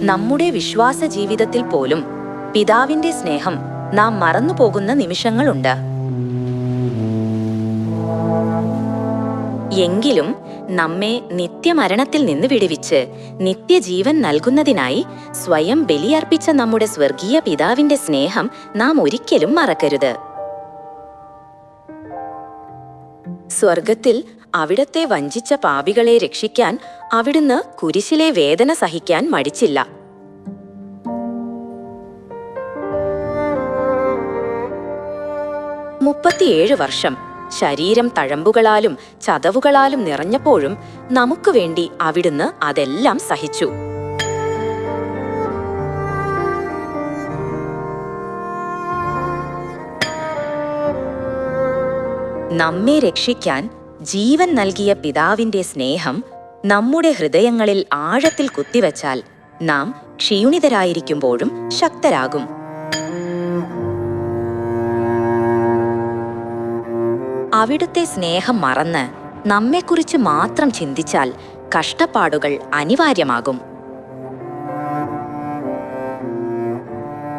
നമ്മുടെ വിശ്വാസ ജീവിതത്തിൽ പോലും പിതാവിന്റെ സ്നേഹം നാം മറന്നുപോകുന്ന നിമിഷങ്ങളുണ്ട്. എങ്കിലും നമ്മെ നിത്യമരണത്തിൽ നിന്ന് വിടുവിച്ച് നിത്യജീവൻ നൽകുന്നതിനായി സ്വയം ബലിയർപ്പിച്ച നമ്മുടെ സ്വർഗീയ പിതാവിന്റെ സ്നേഹം നാം ഒരിക്കലും മറക്കരുത്. സ്വർഗത്തിൽ അവിടത്തെ വഞ്ചിച്ച പാപികളെ രക്ഷിക്കാൻ അവിടുന്ന് കുരിശിലെ വേദന സഹിക്കാൻ മടിച്ചില്ല. മുപ്പത്തിയേഴ് വർഷം ശരീരം തഴമ്പുകളാലും ചതവുകളാലും നിറഞ്ഞപ്പോഴും നമുക്ക് വേണ്ടി അവിടുന്ന് അതെല്ലാം സഹിച്ചു. നമ്മെ രക്ഷിക്കാൻ ജീവൻ നൽകിയ പിതാവിന്റെ സ്നേഹം നമ്മുടെ ഹൃദയങ്ങളിൽ ആഴത്തിൽ കുത്തിവച്ചാൽ നാം ക്ഷീണിതരായിരിക്കുമ്പോഴും ശക്തരാകും. അവിടുത്തെ സ്നേഹം മറന്ന് നമ്മെക്കുറിച്ച് മാത്രം ചിന്തിച്ചാൽ കഷ്ടപ്പാടുകൾ അനിവാര്യമാകും.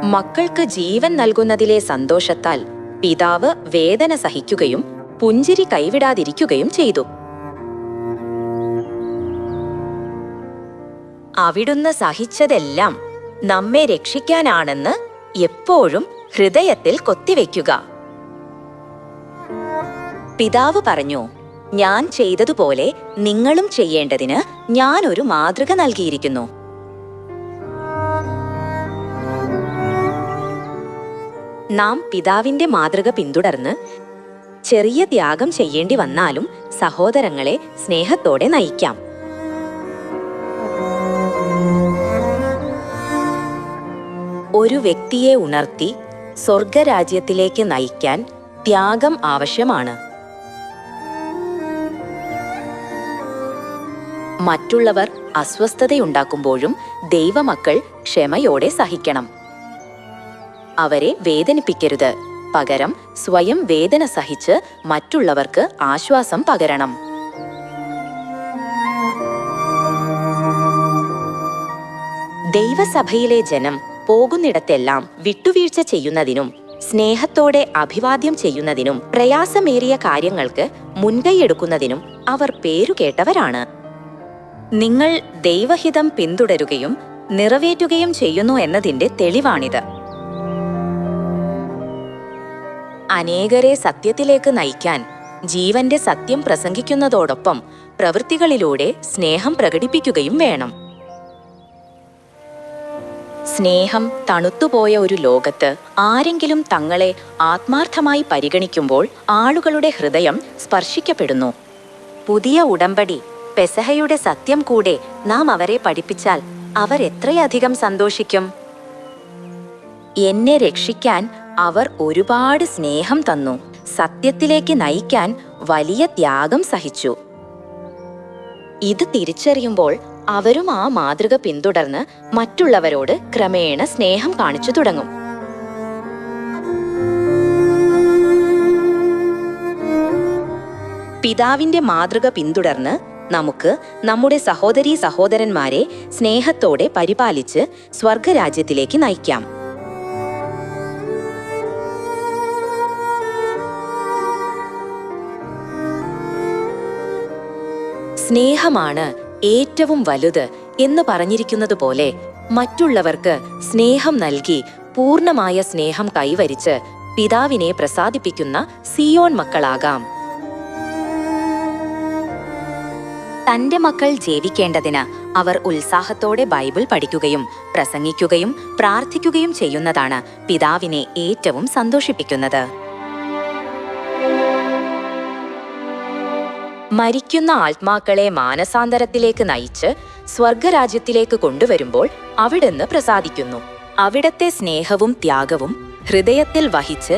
മക്കൾക്ക് ജീവൻ നൽകുന്നതിലെ സന്തോഷത്താൽ പിതാവ് വേദന സഹിക്കുകയും പുഞ്ചിരി കൈവിടാതിരിക്കുകയും ചെയ്തു. അവിടുന്ന് സഹിച്ചതെല്ലാം നമ്മെ രക്ഷിക്കാനാണെന്ന് എപ്പോഴും ഹൃദയത്തിൽ കൊത്തിവെക്കുക. പിതാവ് പറഞ്ഞു, ഞാൻ ചെയ്തതുപോലെ നിങ്ങളും ചെയ്യേണ്ടതിന് ഞാൻ ഒരു മാതൃക നൽകിയിരിക്കുന്നു. നാം പിതാവിന്റെ മാതൃക പിന്തുടർന്ന് ചെറിയ ത്യാഗം ചെയ്യേണ്ടി വന്നാലും സഹോദരങ്ങളെ സ്നേഹത്തോടെ നയിക്കാം. ഒരു വ്യക്തിയെ ഉണർത്തി സ്വർഗരാജ്യത്തിലേക്ക് നയിക്കാൻ ത്യാഗം ആവശ്യമാണ്. മറ്റുള്ളവർ അസ്വസ്ഥതയുണ്ടാക്കുമ്പോഴും ദൈവമക്കൾ ക്ഷമയോടെ സഹിക്കണം. അവരെ വേദനിപ്പിക്കരുത്. പകരം സ്വയം വേദന സഹിച്ച് മറ്റുള്ളവർക്ക് ആശ്വാസം പകരണം. ദൈവസഭയിലെ ജനം പോകുന്നിടത്തെല്ലാം വിട്ടുവീഴ്ച ചെയ്യുന്നതിനും സ്നേഹത്തോടെ അഭിവാദ്യം ചെയ്യുന്നതിനും പ്രയാസമേറിയ കാര്യങ്ങൾക്ക് മുൻകൈയെടുക്കുന്നതിനും അവർ പേരുകേട്ടവരാണ്. നിങ്ങൾ ദൈവഹിതം പിന്തുടരുകയും നിറവേറ്റുകയും ചെയ്യുന്നു എന്നതിന്റെ തെളിവാണിത്. അനേകരെ സത്യത്തിലേക്ക് നയിക്കാൻ ജീവന്റെ സത്യം പ്രസംഗിക്കുന്നതോടൊപ്പം പ്രവൃത്തികളിലൂടെ സ്നേഹം പ്രകടിപ്പിക്കുകയും വേണം. സ്നേഹം തണുത്തുപോയ ഒരു ലോകത്ത് ആരെങ്കിലും തങ്ങളെ ആത്മാർത്ഥമായി പരിഗണിക്കുമ്പോൾ ആളുകളുടെ ഹൃദയം സ്പർശിക്കപ്പെടുന്നു. പുതിയ ഉടമ്പടി പെസഹയുടെ സത്യം കൂടെ നാം അവരെ പഠിപ്പിച്ചാൽ അവരെത്രയധികം സന്തോഷിക്കും. എന്നെ രക്ഷിക്കാൻ അവർ ഒരുപാട് സ്നേഹം തന്നു. സത്യത്തിലേക്ക് നയിക്കാൻ വലിയ ത്യാഗം സഹിച്ചു. ഇത് തിരിച്ചറിയുമ്പോൾ അവരും ആ മാതൃക പിന്തുടർന്ന് മറ്റുള്ളവരോട് ക്രമേണ സ്നേഹം കാണിച്ചു തുടങ്ങും. പിതാവിന്റെ മാതൃക പിന്തുടർന്ന് നമുക്ക് നമ്മുടെ സഹോദരീ സഹോദരന്മാരെ സ്നേഹത്തോടെ പരിപാലിച്ച് സ്വർഗരാജ്യത്തിലേക്ക് നയിക്കാം. സ്നേഹമാണ് ഏറ്റവും വലുത് എന്ന് പറഞ്ഞിരിക്കുന്നത് പോലെ മറ്റുള്ളവർക്ക് സ്നേഹം നൽകി പൂർണ്ണമായ സ്നേഹം കൈവരിച്ച് പിതാവിനെ പ്രസാദിപ്പിക്കുന്ന സിയോൻ മക്കളാകാം. തന്റെ മക്കൾ ജീവിക്കേണ്ടതിന് അവർ ഉത്സാഹത്തോടെ ബൈബിൾ പഠിക്കുകയും പ്രസംഗിക്കുകയും പ്രാർത്ഥിക്കുകയും ചെയ്യുന്നതാണ് പിതാവിനെ ഏറ്റവും സന്തോഷിപ്പിക്കുന്നത്. മരിക്കുന്ന ആത്മാക്കളെ മാനസാന്തരത്തിലേക്ക് നയിച്ച് സ്വർഗരാജ്യത്തിലേക്ക് കൊണ്ടുവരുമ്പോൾ അവിടുന്ന് പ്രസാദിക്കുന്നു. അവിടത്തെ സ്നേഹവും ത്യാഗവും ഹൃദയത്തിൽ വഹിച്ച്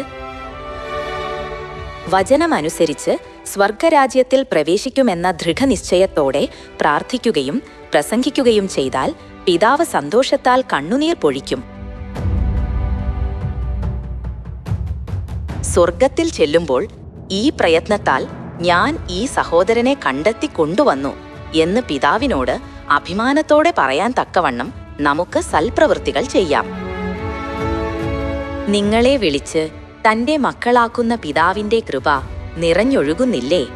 വചനമനുസരിച്ച് സ്വർഗരാജ്യത്തിൽ പ്രവേശിക്കുമെന്ന ദൃഢനിശ്ചയത്തോടെ പ്രാർത്ഥിക്കുകയും പ്രസംഗിക്കുകയും ചെയ്താൽ പിതാവ് സന്തോഷത്താൽ കണ്ണുനീർ പൊഴിക്കും. സ്വർഗത്തിൽ ചെല്ലുമ്പോൾ ഈ പ്രയത്നത്താൽ ഞാൻ ഈ സഹോദരനെ കണ്ടെത്തി കൊണ്ടുവന്നു എന്ന് പിതാവിനോട് അഭിമാനത്തോടെ പറയാൻ തക്കവണ്ണം നമുക്ക് സൽപ്രവൃത്തികൾ ചെയ്യാം. നിങ്ങളെ വിളിച്ച് തന്റെ മക്കളാക്കുന്ന പിതാവിന്റെ കൃപ നിറഞ്ഞൊഴുകുന്നില്ലേ?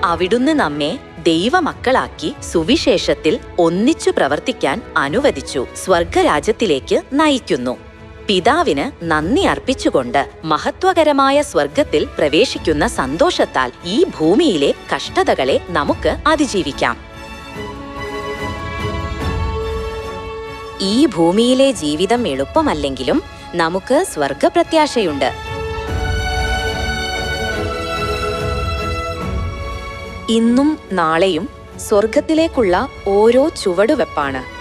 അവിടുന്ന് നമ്മെ ദൈവമക്കളാക്കി സുവിശേഷത്തിൽ ഒന്നിച്ചു പ്രവർത്തിക്കാൻ അനുവദിച്ചു സ്വർഗരാജ്യത്തിലേക്ക് നയിക്കുന്നു. പിതാവിന് നന്ദി അർപ്പിച്ചുകൊണ്ട് മഹത്വകരമായ സ്വർഗത്തിൽ പ്രവേശിക്കുന്ന സന്തോഷത്താൽ ഈ ഭൂമിയിലെ കഷ്ടതകളെ നമുക്ക് അതിജീവിക്കാം. ഈ ഭൂമിയിലെ ജീവിതം എളുപ്പമല്ലെങ്കിലും നമുക്ക് സ്വർഗപ്രത്യാശയുണ്ട്. ഇന്നും നാളെയും സ്വർഗത്തിലേക്കുള്ള ഓരോ ചുവടുവെപ്പാണ്.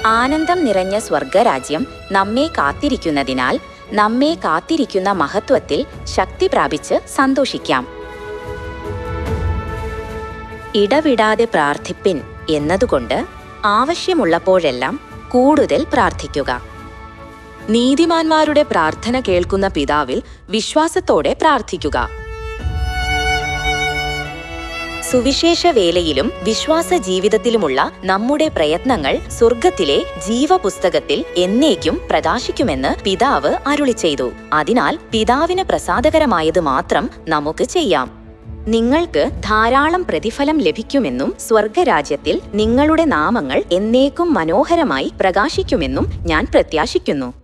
ആനന്ദം നിറഞ്ഞ സ്വർഗരാജ്യം നമ്മെ കാത്തിരിക്കുന്നതിനാൽ നമ്മെ കാത്തിരിക്കുന്ന മഹത്വത്തിൽ ശക്തി പ്രാപിച്ച് സന്തോഷിക്കാം. ഇടവിടാതെ പ്രാർത്ഥിപ്പിൻ എന്നതുകൊണ്ട് ആവശ്യമുള്ളപ്പോഴെല്ലാം കൂടുതൽ പ്രാർത്ഥിക്കുക. നീതിമാന്മാരുടെ പ്രാർത്ഥന കേൾക്കുന്ന പിതാവിൽ വിശ്വാസത്തോടെ പ്രാർത്ഥിക്കുക. സുവിശേഷ വേലയിലും വിശ്വാസ ജീവിതത്തിലുമുള്ള നമ്മുടെ പ്രയത്നങ്ങൾ സ്വർഗത്തിലെ ജീവപുസ്തകത്തിൽ എന്നേക്കും പ്രകാശിക്കുമെന്ന് പിതാവ് അരുളിച്ചെയ്തു. അതിനാൽ പിതാവിന് പ്രസാദകരമായത് മാത്രം നമുക്ക് ചെയ്യാം. നിങ്ങൾക്ക് ധാരാളം പ്രതിഫലം ലഭിക്കുമെന്നും സ്വർഗരാജ്യത്തിൽ നിങ്ങളുടെ നാമങ്ങൾ എന്നേക്കും മനോഹരമായി പ്രകാശിക്കുമെന്നും ഞാൻ പ്രത്യാശിക്കുന്നു.